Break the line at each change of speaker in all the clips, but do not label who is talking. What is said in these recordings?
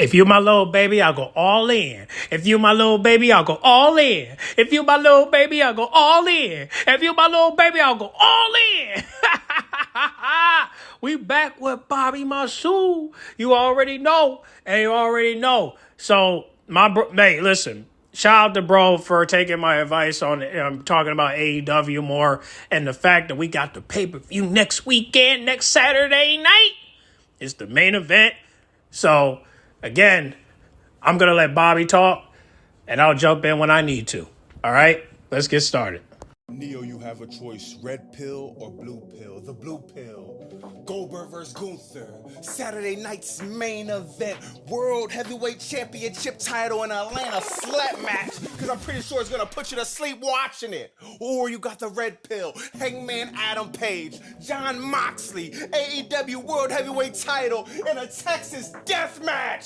If you my little baby, I'll go all in. If you my little baby, I'll go all in. If you my little baby, I'll go all in. If you my little baby, I'll go all in. We back with Bobby Masu. You already know. And you already know. So, hey, listen. Shout out to bro for taking my advice on talking about AEW more. And the fact that we got the pay-per-view next weekend, next Saturday night. It's the main event. So, again, I'm going to let Bobby talk. And I'll jump in when I need to. All right? Let's get started.
Neo, you have a choice, red pill or blue pill. The blue pill, Goldberg vs. Gunther, Saturday night's main event, World Heavyweight Championship title in Atlanta slap match, because I'm pretty sure it's going to put you to sleep watching it. Or you got the red pill, Hangman Adam Page, Jon Moxley, AEW World Heavyweight title in a Texas death match.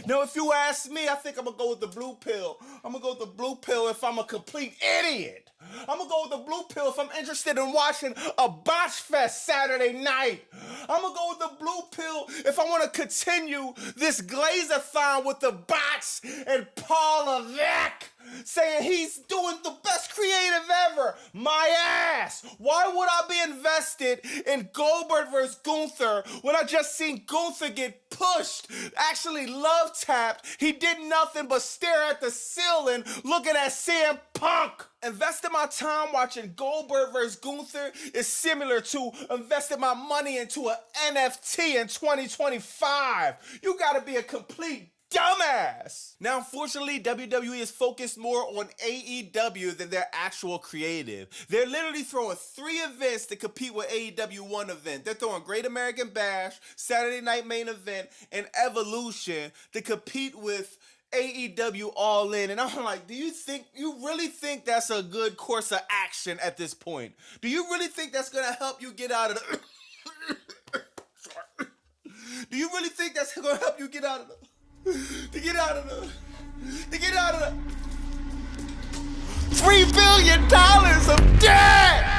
Now, if you ask me, I think I'm going to go with the blue pill. I'm going to go with the blue pill if I'm a complete idiot. I'm going to go with the blue pill if I'm interested in watching a botch fest Saturday night. I'm going to go with the blue pill if I want to continue this Glazer-thon with the bots and Paul Levesque saying he's doing the best creative ever. My ass. Why would I be invested in Goldberg versus Gunther when I just seen Gunther get pushed, actually love tapped? He did nothing but stare at the ceiling looking at CM Punk. Investing my time watching Goldberg vs. Gunther is similar to investing my money into an NFT in 2025. You gotta be a complete dumbass. Now, unfortunately, WWE is focused more on AEW than their actual creative. They're literally throwing 3 events to compete with AEW one event. They're throwing Great American Bash, Saturday Night Main Event, and Evolution to compete with AEW All In. And I'm like, do you really think that's a good course of action at this point? Do you really think that's gonna help you get out of the Do you really think that's gonna help you get out of the $3 billion of debt?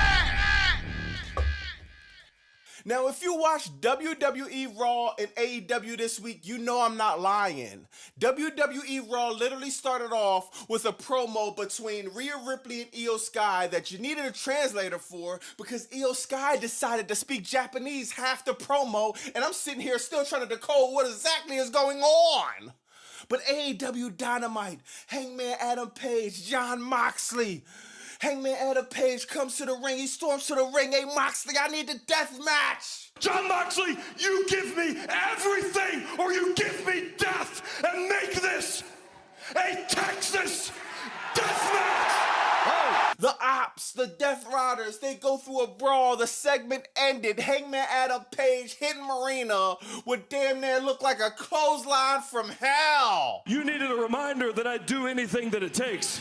Now, if you watch WWE Raw and AEW this week, you know I'm not lying. WWE Raw literally started off with a promo between Rhea Ripley and Io Sky that you needed a translator for because Io Sky decided to speak Japanese half the promo, and I'm sitting here still trying to decode what exactly is going on. But AEW Dynamite, Hangman Adam Page, Jon Moxley. Hangman Adam Page comes to the ring. He storms to the ring. Hey, Moxley, I need the death match.
Jon Moxley, you give me everything or you give me death and make this a Texas death match.
Oh. The Ops, the Death Riders, they go through a brawl. The segment ended. Hangman Adam Page hitting Marina would damn near look like a clothesline from hell.
You needed a reminder that I'd do anything that it takes.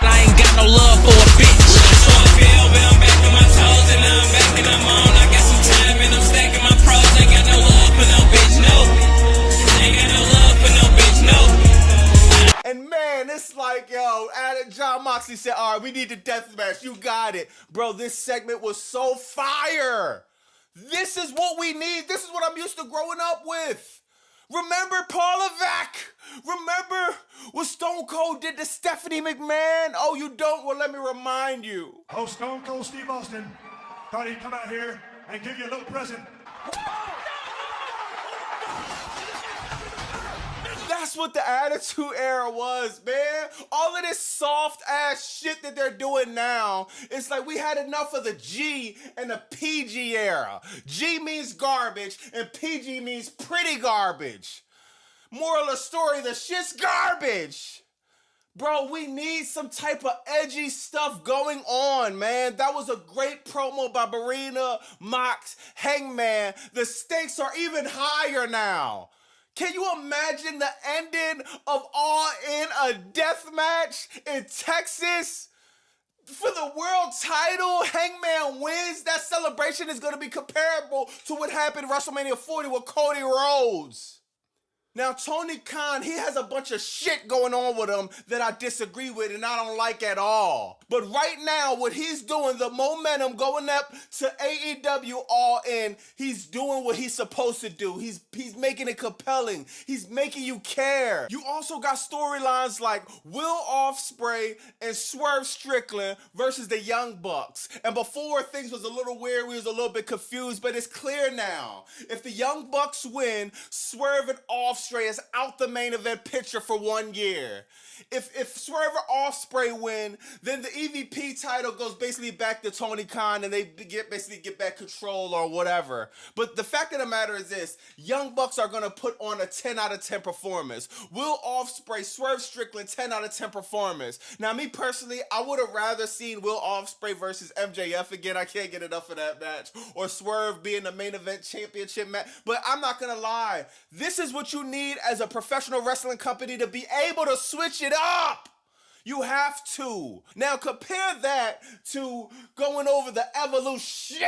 I ain't got no love for a bitch. So I feel I'm back on my toes and I'm back and I'm on. I got some time and I'm stacking my pros. Ain't got no love for no bitch, no. Ain't got no love for no bitch, no.
And man, it's like, Jon Moxley said, all right, we need the death match. You got it. Bro, this segment was so fire. This is what we need. This is what I'm used to growing up with. Remember Paul Levesque? Remember what Stone Cold did to Stephanie McMahon? Oh, you don't? Well, let me remind you.
Oh, Stone Cold Steve Austin thought he'd come out here and give you a little present.
That's what the Attitude Era was, man. All of this soft-ass shit that they're doing now, it's like we had enough of the G and the PG era. G means garbage, and PG means pretty garbage. Moral of the story, the shit's garbage. Bro, we need some type of edgy stuff going on, man. That was a great promo by Marina, Mox, Hangman. The stakes are even higher now. Can you imagine the ending of All In, a death match in Texas? For the world title, Hangman wins. That celebration is going to be comparable to what happened at WrestleMania 40 with Cody Rhodes. Now, Tony Khan, he has a bunch of shit going on with him that I disagree with and I don't like at all. But right now, what he's doing, the momentum going up to AEW All In, he's doing what he's supposed to do. He's making it compelling. He's making you care. You also got storylines like Will Ospreay and Swerve Strickland versus the Young Bucks. And before, things was a little weird. We was a little bit confused, but it's clear now. If the Young Bucks win, Swerve and Ospreay is out the main event picture for 1 year. If Swerve and Ospreay win, then the EVP title goes basically back to Tony Khan and they get back control or whatever. But the fact of the matter is this, Young Bucks are going to put on a 10 out of 10 performance. Will Ospreay, Swerve Strickland, 10 out of 10 performance. Now, me personally, I would have rather seen Will Ospreay versus MJF again. I can't get enough of that match. Or Swerve being the main event championship match. But I'm not going to lie. This is what you need as a professional wrestling company to be able to switch it up. You have to. Now compare that to going over the Evolution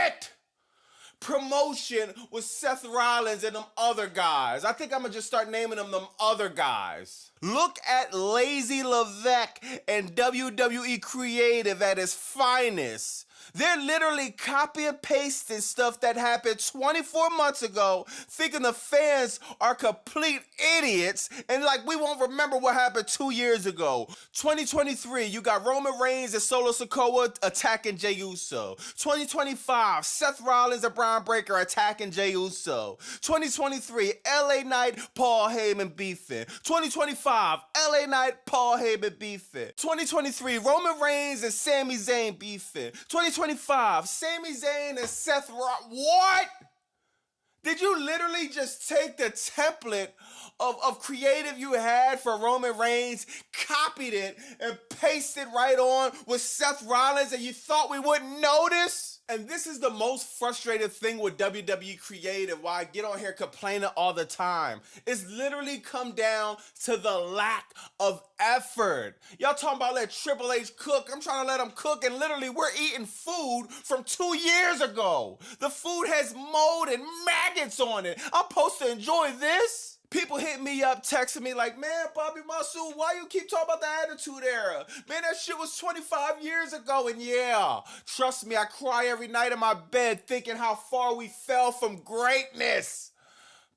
promotion with Seth Rollins and them other guys. I think I'm gonna just start naming them other guys. Look at Lazy Levesque and WWE Creative at its finest. They're literally copy and pasting stuff that happened 24 months ago, thinking the fans are complete idiots, and like we won't remember what happened 2 years ago. 2023, you got Roman Reigns and Solo Sikoa attacking Jey Uso. 2025, Seth Rollins and Braun Breaker attacking Jey Uso. 2023, LA Knight, Paul Heyman beefing. 2025, LA Knight, Paul Heyman beefing. 2023, Roman Reigns and Sami Zayn beefing. 2025, Sami Zayn and Seth Rollins. What? Did you literally just take the template of creative you had for Roman Reigns, copied it, and pasted right on with Seth Rollins, and you thought we wouldn't notice? And this is the most frustrated thing with WWE Creative, why I get on here complaining all the time. It's literally come down to the lack of effort. Y'all talking about let Triple H cook. I'm trying to let him cook, and literally we're eating food from 2 years ago. The food has mold and maggots on it. I'm supposed to enjoy this? People hit me up, texting me like, man, Bobby Masu, why you keep talking about the Attitude Era? Man, that shit was 25 years ago. And yeah, trust me, I cry every night in my bed thinking how far we fell from greatness.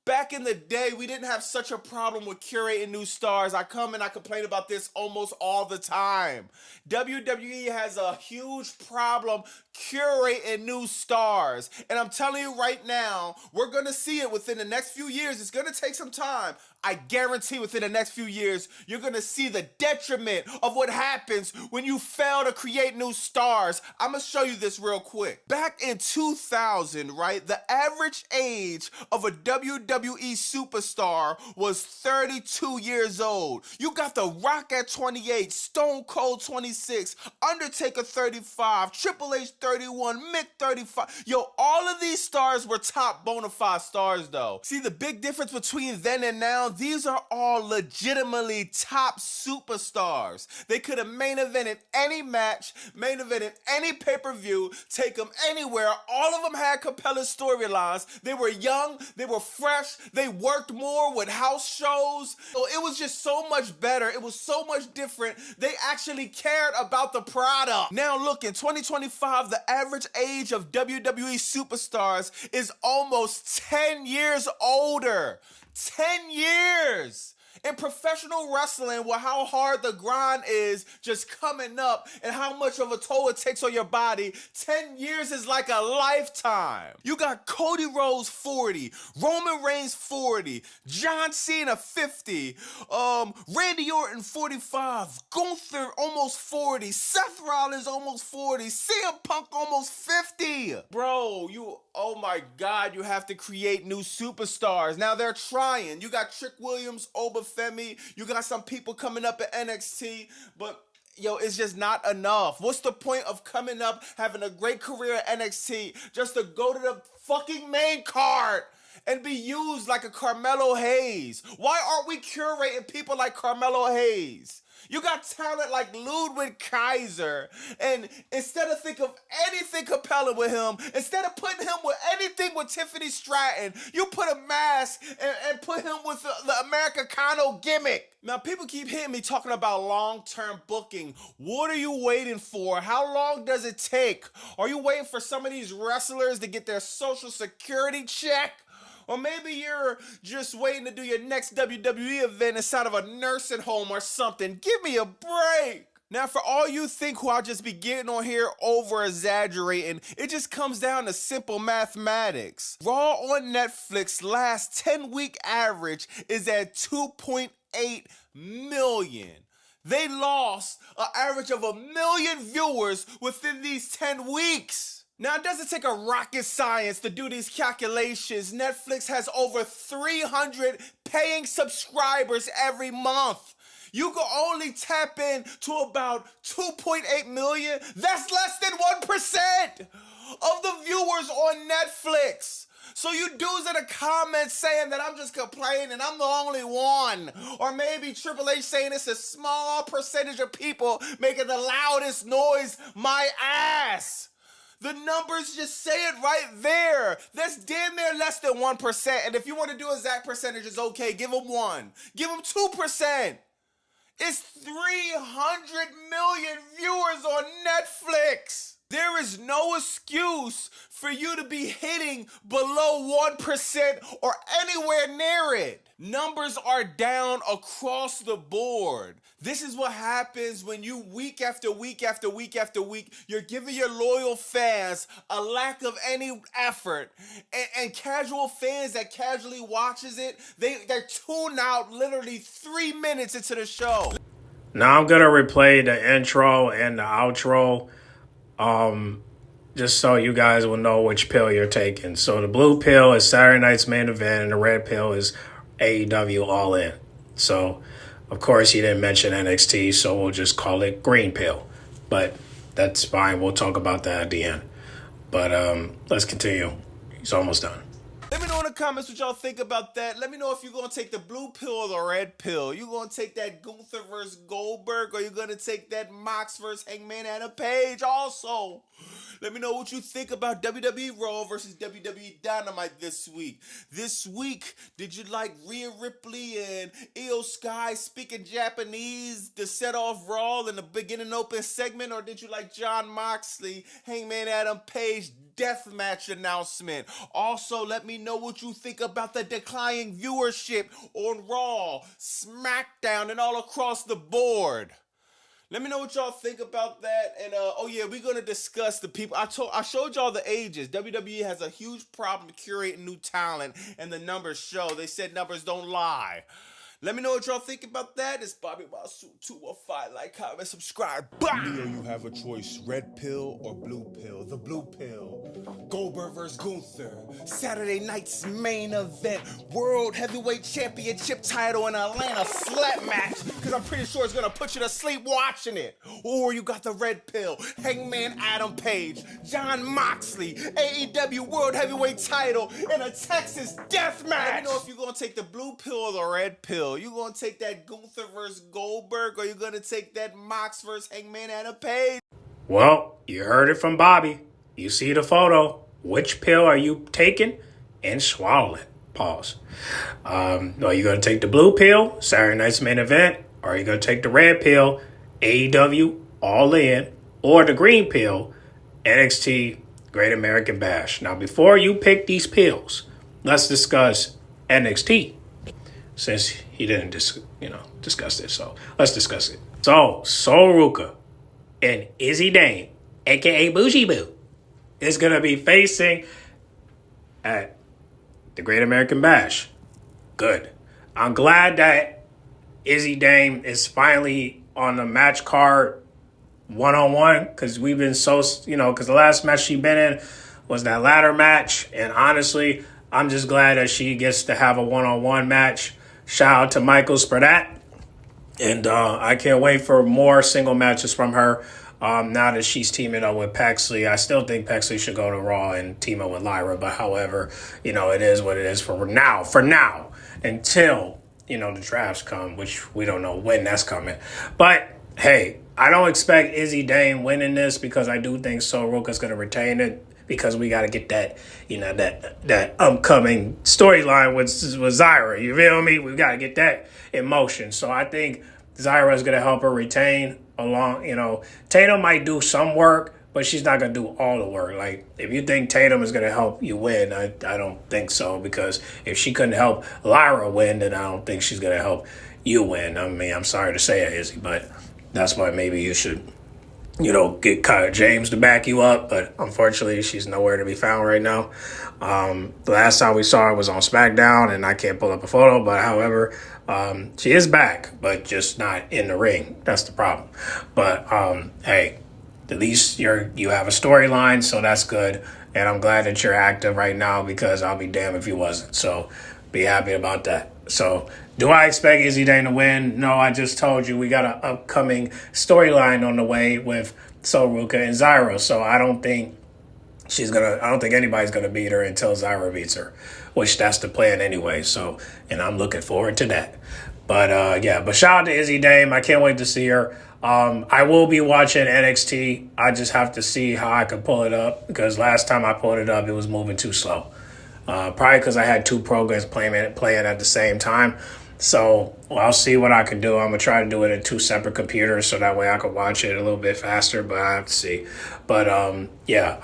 Back in the day, we didn't have such a problem with curating new stars. I come and I complain about this almost all the time. WWE has a huge problem curating new stars. And I'm telling you right now, we're going to see it within the next few years. It's going to take some time. I guarantee within the next few years, you're going to see the detriment of what happens when you fail to create new stars. I'm going to show you this real quick. Back in 2000, right, the average age of a WWE superstar was 32 years old. You got The Rock at 28, Stone Cold 26, Undertaker 35, Triple H 31, Mick 35. Yo, all of these stars were top bona fide stars though. See, the big difference between then and now, these are all legitimately top superstars. They could have main evented any match, main evented any pay-per-view, take them anywhere. All of them had compelling storylines. They were young, they were fresh, they worked more with house shows. So it was just so much better. It was so much different. They actually cared about the product. Now look, in 2025, the average age of WWE superstars is almost 10 years older. 10 years! In professional wrestling, with how hard the grind is just coming up and how much of a toll it takes on your body, 10 years is like a lifetime. You got Cody Rhodes 40, Roman Reigns 40, John Cena 50, Randy Orton 45, Gunther almost 40, Seth Rollins almost 40, CM Punk almost 50. Bro, oh my God, you have to create new superstars. Now they're trying. You got Trick Williams, Femi, you got some people coming up at NXT, but yo, it's just not enough. What's the point of coming up, having a great career at NXT, just to go to the fucking main card and be used like a Carmelo Hayes? Why aren't we curating people like Carmelo Hayes? You got talent like Ludwig Kaiser, and instead of think of anything compelling with him, instead of putting him with anything with Tiffany Stratton, you put a mask and put him with the Americano gimmick. Now, people keep hitting me talking about long-term booking. What are you waiting for? How long does it take? Are you waiting for some of these wrestlers to get their social security check? Or maybe you're just waiting to do your next WWE event inside of a nursing home or something. Give me a break. Now, for all you think who I'll just be getting on here over-exaggerating, it just comes down to simple mathematics. Raw on Netflix last 10-week average is at 2.8 million. They lost an average of 1 million viewers within these 10 weeks. Now, it doesn't take a rocket science to do these calculations. Netflix has over 300 paying subscribers every month. You can only tap in to about 2.8 million. That's less than 1% of the viewers on Netflix. So you dudes in the comments saying that I'm just complaining, I'm the only one. Or maybe Triple H saying it's a small percentage of people making the loudest noise, my ass. The numbers just say it right there. That's damn near less than 1%. And if you want to do exact percentages, okay, give them 1. Give them 2%. It's 300 million viewers on Netflix. There is no excuse for you to be hitting below 1% or anywhere near it. Numbers are down across the board. This is what happens when you week after week after week after week, you're giving your loyal fans a lack of any effort. And casual fans that casually watches it, they tune out literally 3 minutes into the show.
Now I'm going to replay the intro and the outro. Just so you guys will know which pill you're taking. So the blue pill is Saturday night's main event, and the red pill is AEW All In. So, of course, he didn't mention NXT, so we'll just call it green pill. But that's fine. We'll talk about that at the end. But let's continue. He's almost done.
Let me know in the comments what y'all think about that. Let me know if you're going to take the blue pill or the red pill. You going to take that Gunther versus Goldberg, or you going to take that Mox versus Hangman Adam Page also? Let me know what you think about WWE Raw versus WWE Dynamite this week. This week, did you like Rhea Ripley and Io Sky speaking Japanese to set off Raw in the beginning open segment, or did you like Jon Moxley, Hangman Adam Page deathmatch announcement? Also, let me know what you think about the declining viewership on Raw, SmackDown, and all across the board. Let me know what y'all think about that. And oh yeah, we're gonna discuss the people. I showed y'all the ages. WWE has a huge problem curating new talent, and the numbers show. They said numbers don't lie. Let me know what y'all think about that. It's Bobby Masu 215. Like, comment, subscribe. Bye!
Leo, you have a choice, red pill or blue pill. The blue pill. Goldberg vs. Gunther.
Saturday night's main event, World Heavyweight Championship title in Atlanta slap match, because I'm pretty sure it's going to put you to sleep watching it. Or you got the red pill, Hangman Adam Page, Jon Moxley, AEW World Heavyweight title in a Texas death match. Let me know if you're going to take the blue pill or the red pill. You going to take that Gunther versus Goldberg, or you going to take that Mox versus Hangman Adam Page?
Well, you heard it from Bobby. You see the photo. Which pill are you taking and swallowing? Pause. Are you going to take the blue pill, Saturday night's main event, or are you going to take the red pill, AEW All In, or the green pill, NXT Great American Bash? Now, before you pick these pills, let's discuss NXT, since he didn't discuss this. So let's discuss it. So Sol Ruka and Izzy Dane, aka Bougie Boo, is going to be facing at the Great American Bash. Good. I'm glad that Izzy Dane is finally on the match card one-on-one, because we've been so, because the last match she been in was that ladder match. And honestly, I'm just glad that she gets to have a one-on-one match. Shout out to Michaels for that. And I can't wait for more single matches from her. Now that she's teaming up with Paxley, I still think Paxley should go to Raw and team up with Lyra. But however, it is what it is for now. Until the drafts come, which we don't know when that's coming. But hey, I don't expect Izzy Dane winning this because I do think Sol Ruka's going to retain it because we got to get that, that upcoming storyline with Zyra. You feel me? We got to get that in motion. So I think Zyra is going to help her retain along. Tatum might do some work, but she's not going to do all the work. Like, if you think Tatum is going to help you win, I don't think so, because if she couldn't help Lyra win, then I don't think she's going to help you win. I mean, I'm sorry to say it, Izzy, but that's why maybe you should, get Kyle James to back you up. But unfortunately, she's nowhere to be found right now. The last time we saw her was on SmackDown, and I can't pull up a photo, but however, she is back, but just not in the ring. That's the problem. But, hey, at least you have a storyline, so that's good. And I'm glad that you're active right now, because I'll be damned if you wasn't. So be happy about that. So do I expect Izzy Dane to win? No, I just told you we got an upcoming storyline on the way with Sol Ruka and Zyra. So I don't think anybody's gonna beat her until Zyra beats her, which that's the plan anyway. So, and I'm looking forward to that. But but shout out to Izzy Dane. I can't wait to see her. I will be watching NXT. I just have to see how I can pull it up, because last time I pulled it up, it was moving too slow. Probably because I had two programs playing at the same time. So I'll see what I can do. I'm going to try to do it in two separate computers so that way I can watch it a little bit faster, but I have to see. But I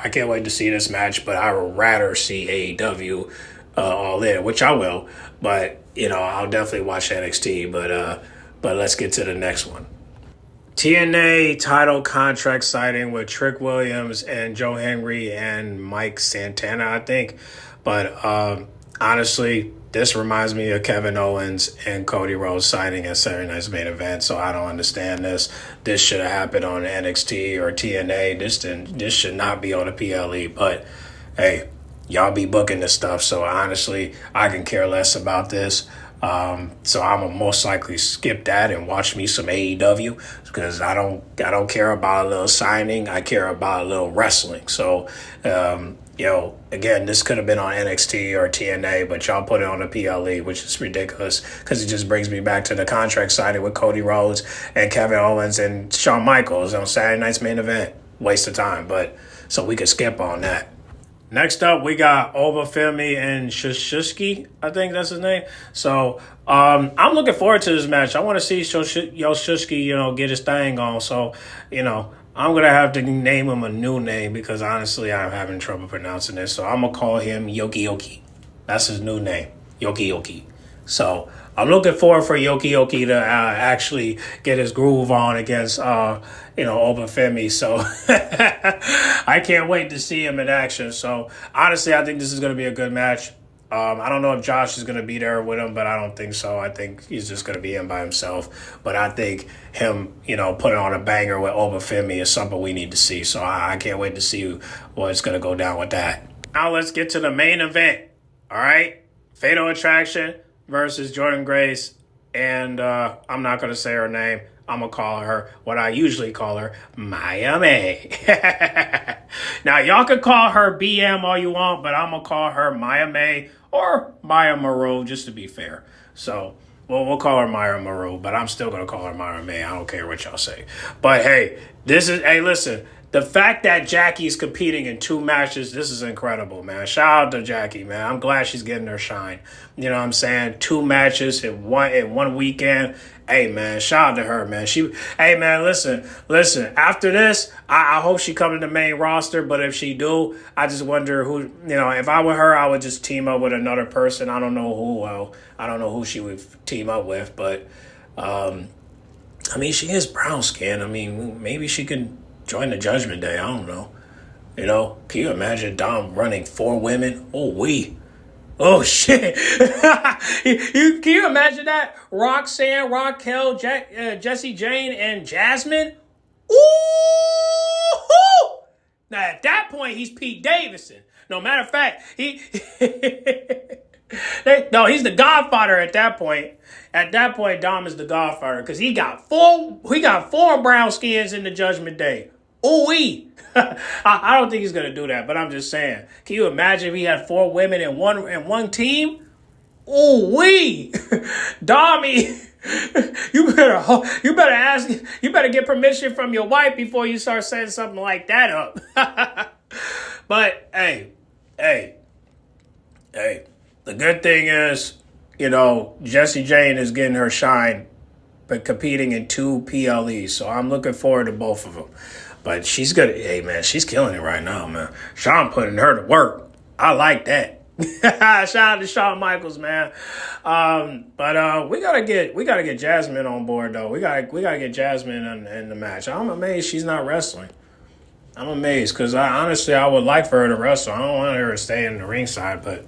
can't wait to see this match, but I would rather see AEW All In, which I will. But, I'll definitely watch NXT, but let's get to the next one. TNA title contract signing with Trick Williams and Joe Henry and Mike Santana, I think. But honestly, this reminds me of Kevin Owens and Cody Rhodes signing at Saturday Night's Main Event, so I don't understand this. This should have happened on NXT or TNA. This should not be on the PLE. But hey, y'all be booking this stuff, so honestly, I can care less about this. So I'm gonna most likely skip that and watch me some AEW, because I don't care about a little signing. I care about a little wrestling. So, again, this could have been on NXT or TNA, but y'all put it on the PLE, which is ridiculous, because it just brings me back to the contract signing with Cody Rhodes and Kevin Owens and Shawn Michaels on Saturday Night's Main Event. Waste of time, but so we could skip on that. Next up, we got Obafemi and Shushki. I think that's his name. So I'm looking forward to this match. I want to see Shushki, get his thing on. So, I'm going to have to name him a new name, because honestly, I'm having trouble pronouncing this. So I'm going to call him Yoki Yoki. That's his new name, Yoki Yoki. So I'm looking forward for Yoki Yoki to actually get his groove on against, Obafemi. So I can't wait to see him in action. So honestly, I think this is going to be a good match. I don't know if Josh is going to be there with him, but I don't think so. I think he's just going to be in by himself. But I think him, putting on a banger with Obafemi is something we need to see. So I can't wait to see what's going to go down with that. Now let's get to the main event. All right? Fatal Attraction versus Jordynne Grace. And I'm not going to say her name. I'm going to call her what I usually call her, Maya May. Now, y'all can call her BM all you want, but I'm going to call her Maya May or Maya Moreau, just to be fair. So, we'll call her Maya Moreau, but I'm still going to call her Maya May. I don't care what y'all say. But, hey, listen. The fact that Jackie's competing in two matches, this is incredible, man. Shout out to Jackie, man. I'm glad she's getting her shine. You know what I'm saying? Two matches in one weekend. Hey, man, shout out to her, man. Hey, man, listen. After this, I hope she comes to the main roster, but if she do, I just wonder who, if I were her, I would just team up with another person. I don't know who. I don't know who she would team up with, but, she is brown skin. Maybe she can join the Judgment Day. I don't know. Can you imagine Dom running 4 women? Oh, shit. Can you imagine that? Roxanne, Raquel, Jessie Jane, and Jasmine? Ooh! Now, at that point, he's Pete Davidson. No, matter of fact, he's the Godfather at that point. At that point, Dom is the Godfather, because he got four brown skins in the Judgment Day. Ooh-wee. I don't think he's going to do that, but I'm just saying. Can you imagine if he had 4 women in one team? Ooh wee, Dami, you better get permission from your wife before you start setting something like that up. But hey, the good thing is, Jessie Jane is getting her shine, but competing in 2 PLEs. So I'm looking forward to both of them. But she's good. Hey man, she's killing it right now, man. Shawn putting her to work. I like that. Shout out to Shawn Michaels, man. But we gotta get Jasmine on board though. We gotta get Jasmine in the match. I'm amazed she's not wrestling. I'm amazed because I would like for her to wrestle. I don't want her to stay in the ringside, but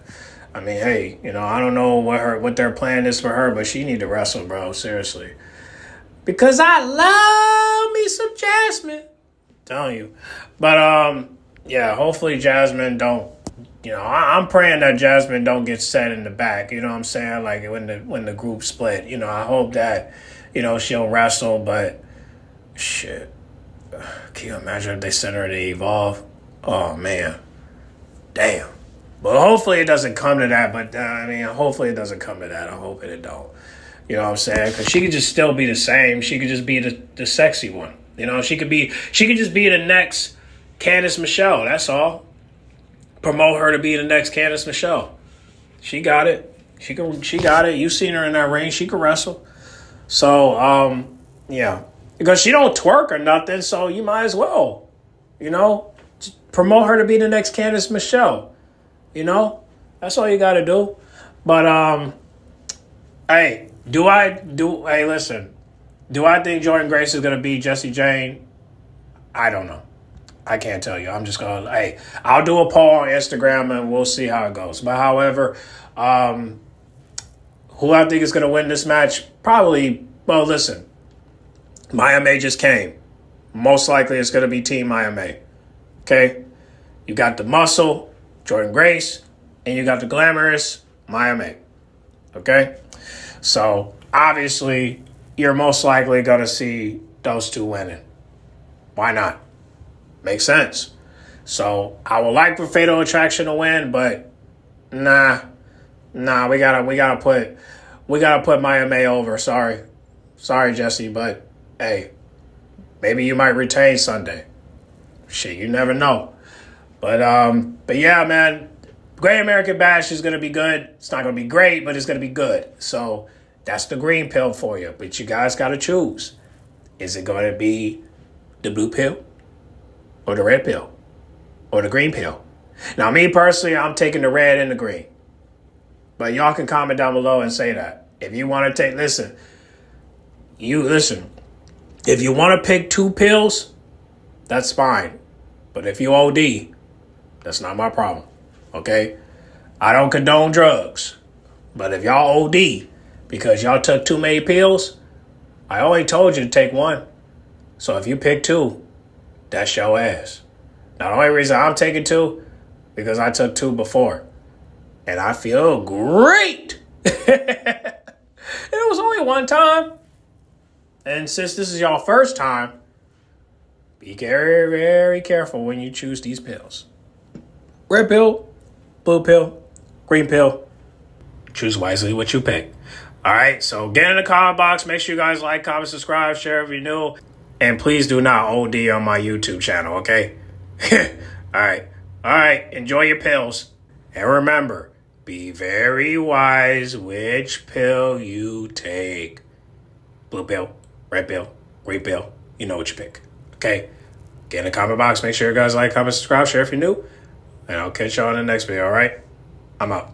I mean, hey, I don't know what their plan is for her, but she need to wrestle, bro. Seriously, because I love me some Jasmine. I'm telling you, but yeah, hopefully Jasmine don't. I'm praying that Jasmine don't get set in the back. You know what I'm saying? Like when the group split. I hope that she'll wrestle, but shit. Can you imagine if they sent her to Evolve? Oh, man. Damn. But hopefully it doesn't come to that. But, hopefully it doesn't come to that. I hope it don't. You know what I'm saying? Because she could just still be the same. She could just be the sexy one. She could just be the next Candice Michelle. That's all. Promote her to be the next Candice Michelle. She got it. She got it. You've seen her in that ring. She can wrestle. So, yeah. Because she don't twerk or nothing, so you might as well, promote her to be the next Candice Michelle. That's all you got to do. But, hey, listen, do I think Jordynne Grace is going to beat Jessie Jane? I don't know. I can't tell you. I'm just going to, I'll do a poll on Instagram and we'll see how it goes. But however, who I think is going to win this match? Probably, well, listen. Maya May just came. Most likely it's going to be Team Maya May. Okay? You got the muscle, Jordynne Grace, and you got the glamorous Maya May. Okay? So, obviously, you're most likely going to see those two winning. Why not? Makes sense. So, I would like for Fatal Attraction to win, but nah, we gotta put Maya May over. Sorry, Jessie, but hey, maybe you might retain Sunday. Shit, you never know. But yeah, man, Great American Bash is gonna be good. It's not gonna be great, but it's gonna be good. So that's the green pill for you. But you guys gotta choose. Is it gonna be the blue pill, or the red pill, or the green pill? Now, me personally, I'm taking the red and the green. But y'all can comment down below and say that. If you want to listen. If you want to pick 2 pills, that's fine. But if you OD, that's not my problem. Okay? I don't condone drugs. But if y'all OD because y'all took too many pills, I only told you to take 1. So if you pick 2, that's your ass. Now, the only reason I'm taking 2, because I took 2 before. And I feel great. It was only 1 time. And since this is y'all first time, be very, very careful when you choose these pills. Red pill, blue pill, green pill. Choose wisely what you pick. All right, so get in the comment box. Make sure you guys like, comment, subscribe, share if you're new. And please do not OD on my YouTube channel, okay? All right, enjoy your pills. And remember, be very wise which pill you take. Blue pill, red pill, green pill. You know what you pick. Okay? Get in the comment box. Make sure you guys like, comment, subscribe, share if you're new. And I'll catch y'all in the next video, all right? I'm out.